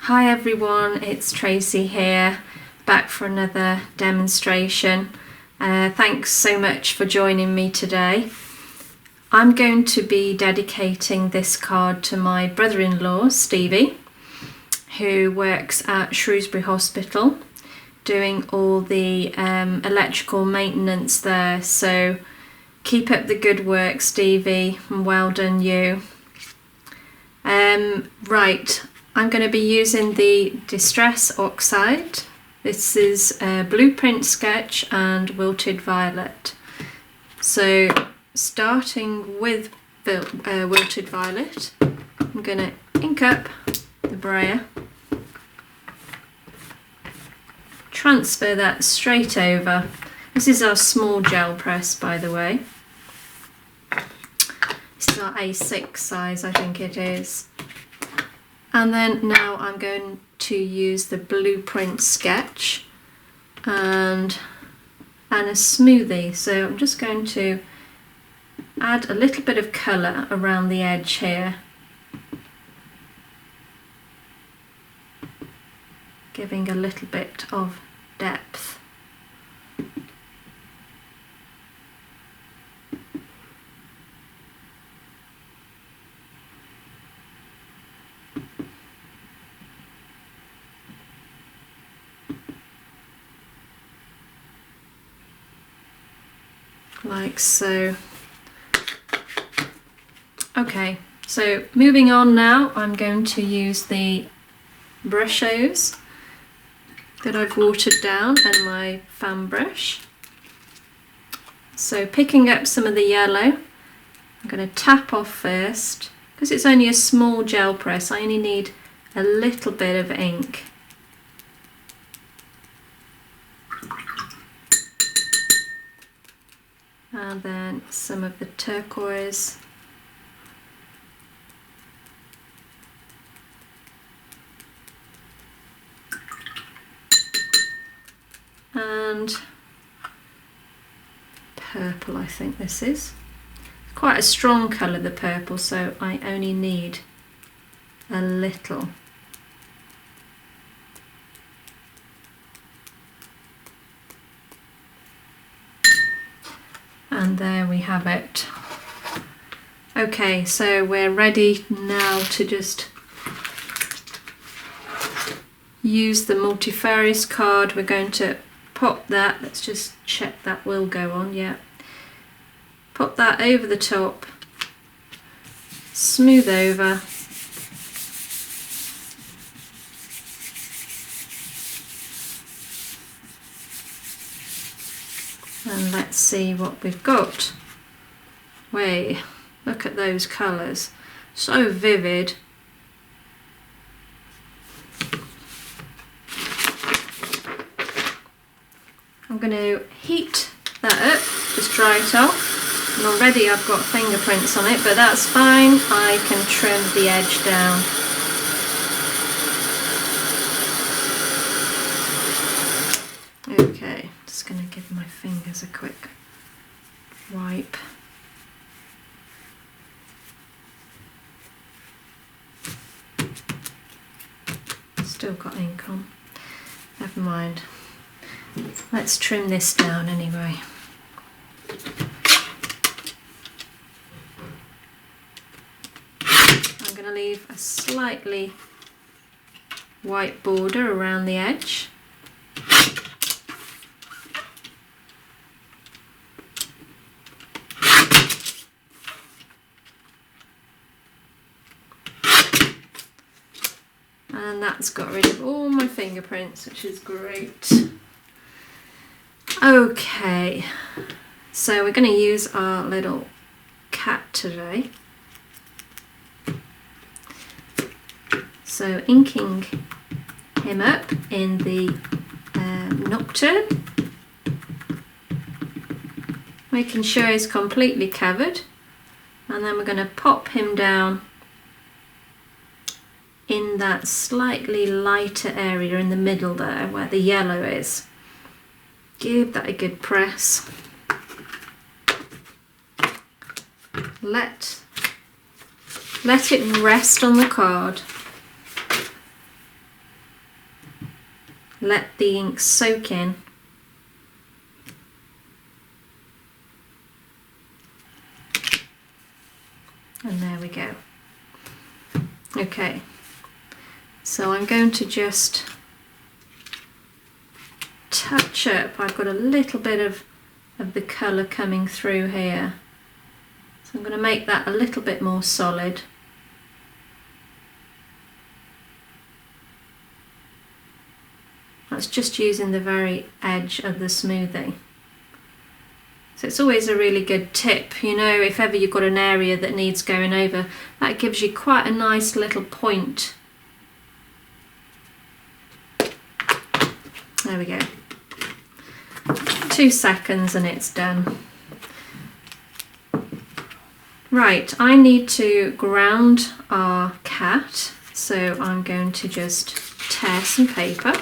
Hi everyone, it's Tracey here, back for another demonstration. Thanks so much for joining me today. I'm going to be dedicating this card to my brother-in-law, Stevie, who works at Shrewsbury Hospital, doing all the electrical maintenance there. So keep up the good work, Stevie, and well done you. Right, I'm going to be using the Distress Oxide. This is a blueprint sketch and wilted violet. So starting with wilted violet, I'm going to ink up the brayer, transfer that straight over. This is our small gel press, by the way. This is our A6 size, I think it is. And then now I'm going to use the blueprint sketch and a smoothie. So I'm just going to add a little bit of colour around the edge here, giving a little bit of depth. Like so. Okay, so moving on now, I'm going to use the brushes that I've watered down and my fan brush. So picking up some of the yellow, I'm going to tap off first. Because it's only a small gel press, I only need a little bit of ink. And then some of the turquoise. And purple, I think this is. Quite a strong colour, the purple, so I only need a little. And there we have it. Okay, so we're ready now to just use the multifarious card. We're going to pop that, let's just check that will go on, yeah. Pop that over the top, smooth over. And let's see what we've got. Wait, look at those colours, so vivid. I'm going to heat that up, just dry it off. And already I've got fingerprints on it, but that's fine. I can trim the edge down. Okay, just going to give my fingers a quick wipe. Still got ink on. Never mind. Let's trim this down anyway. I'm going to leave a slightly white border around the edge. And that's got rid of all my fingerprints, which is great. Okay, so we're going to use our little cat today. So inking him up in the nocturne, making sure he's completely covered, and then we're going to pop him down in that slightly lighter area in the middle there where the yellow is. Give that a good press. Let it rest on the card. let the ink soak in. And there we go. Okay, so I'm going to just touch up. I've got a little bit of the colour coming through here. So I'm going to make that a little bit more solid. That's just using the very edge of the smoothie. So it's always a really good tip, you know, if ever you've got an area that needs going over, that gives you quite a nice little point. There we go. 2 seconds and it's done. Right, I need to ground our cat, so I'm going to just tear some paper.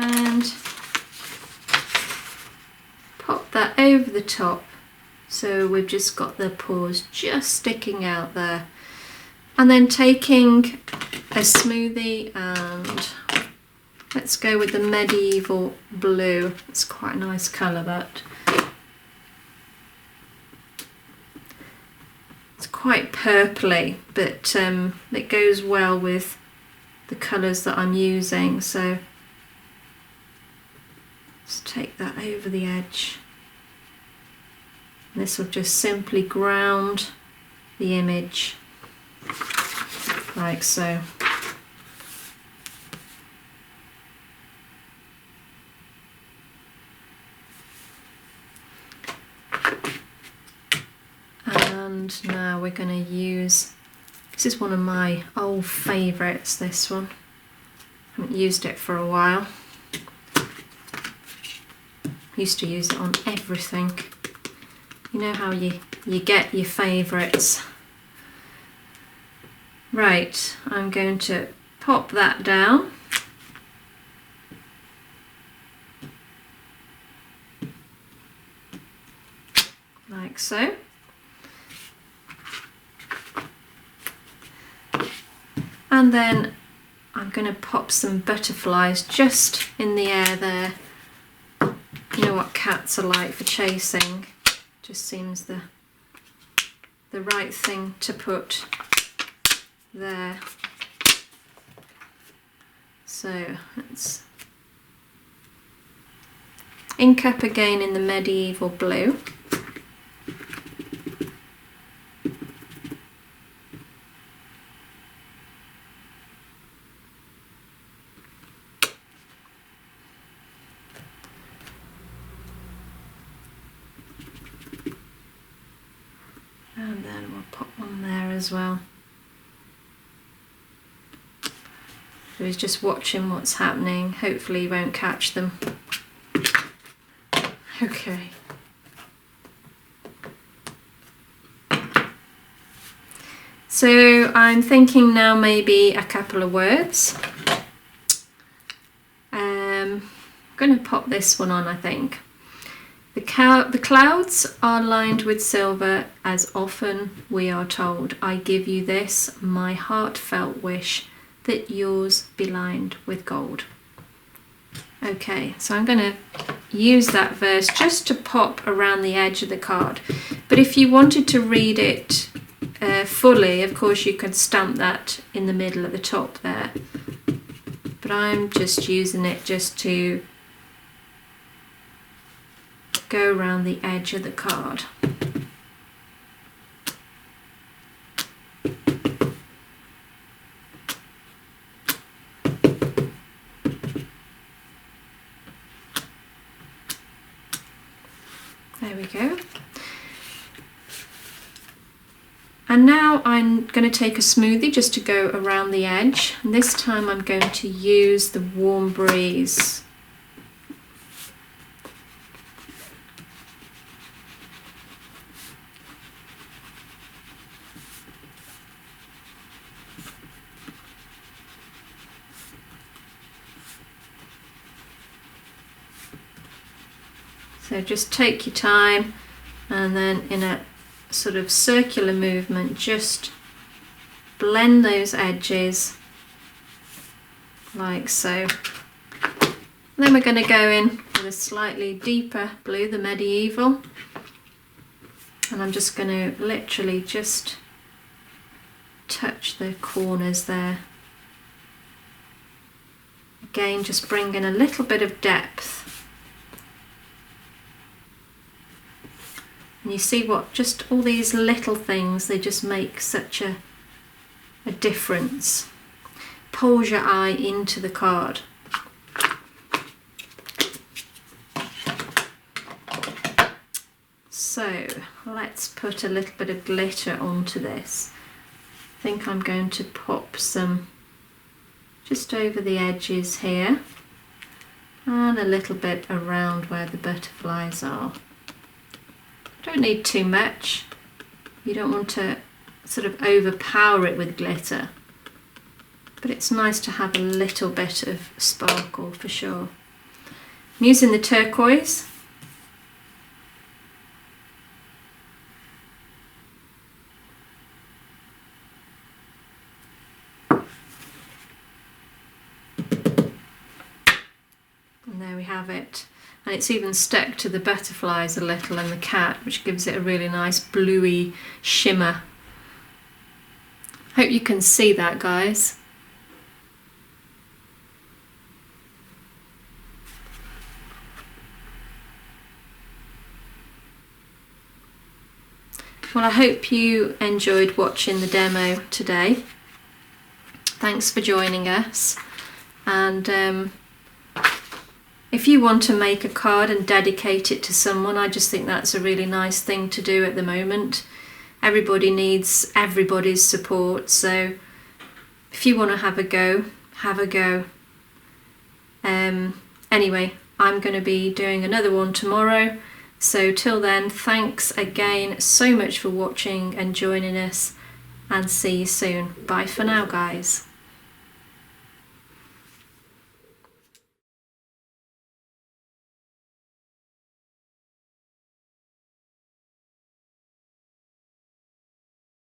And pop that over the top, so we've just got the paws just sticking out there. And then taking a smoothie, and let's go with the medieval blue. It's quite a nice colour, that. It's quite purpley, but it goes well with the colours that I'm using, so just take that over the edge. This will just simply ground the image, like so. And now we're going to use, this is one of my old favourites, this one. I haven't used it for a while. Used to use it on everything. You know how you get your favourites. Right, I'm going to pop that down. Like so. And then I'm going to pop some butterflies just in the air there. You know what cats are like for chasing. Just seems the right thing to put there. So let's ink up again in the medieval blue. And then we'll pop one there as well. So he's just watching what's happening. Hopefully he won't catch them. Okay. So I'm thinking now maybe a couple of words. I'm going to pop this one on, I think. The clouds are lined with silver, as often we are told. I give you this, my heartfelt wish, that yours be lined with gold. Okay, so I'm going to use that verse just to pop around the edge of the card. But if you wanted to read it fully, of course you could stamp that in the middle at the top there. But I'm just using it just to go around the edge of the card. There we go. And now I'm going to take a smoothie just to go around the edge. And this time I'm going to use the Warm Breeze. So just take your time, and then in a sort of circular movement, just blend those edges like so. And then we're going to go in with a slightly deeper blue, the medieval, and I'm just going to literally just touch the corners there. Again, just bring in a little bit of depth. And you see what, just all these little things, they just make such a difference. Pulls your eye into the card. So let's put a little bit of glitter onto this. I think I'm going to pop some just over the edges here and a little bit around where the butterflies are. Don't need too much. You don't want to sort of overpower it with glitter, but it's nice to have a little bit of sparkle for sure. I'm using the turquoise. And there we have it. And it's even stuck to the butterflies a little and the cat, which gives it a really nice bluey shimmer. Hope you can see that, guys. Well, I hope you enjoyed watching the demo today. Thanks for joining us. And if you want to make a card and dedicate it to someone, I just think that's a really nice thing to do at the moment. Everybody needs everybody's support, so if you want to have a go, have a go. Anyway, I'm going to be doing another one tomorrow, so till then, thanks again so much for watching and joining us, and see you soon. Bye for now, guys.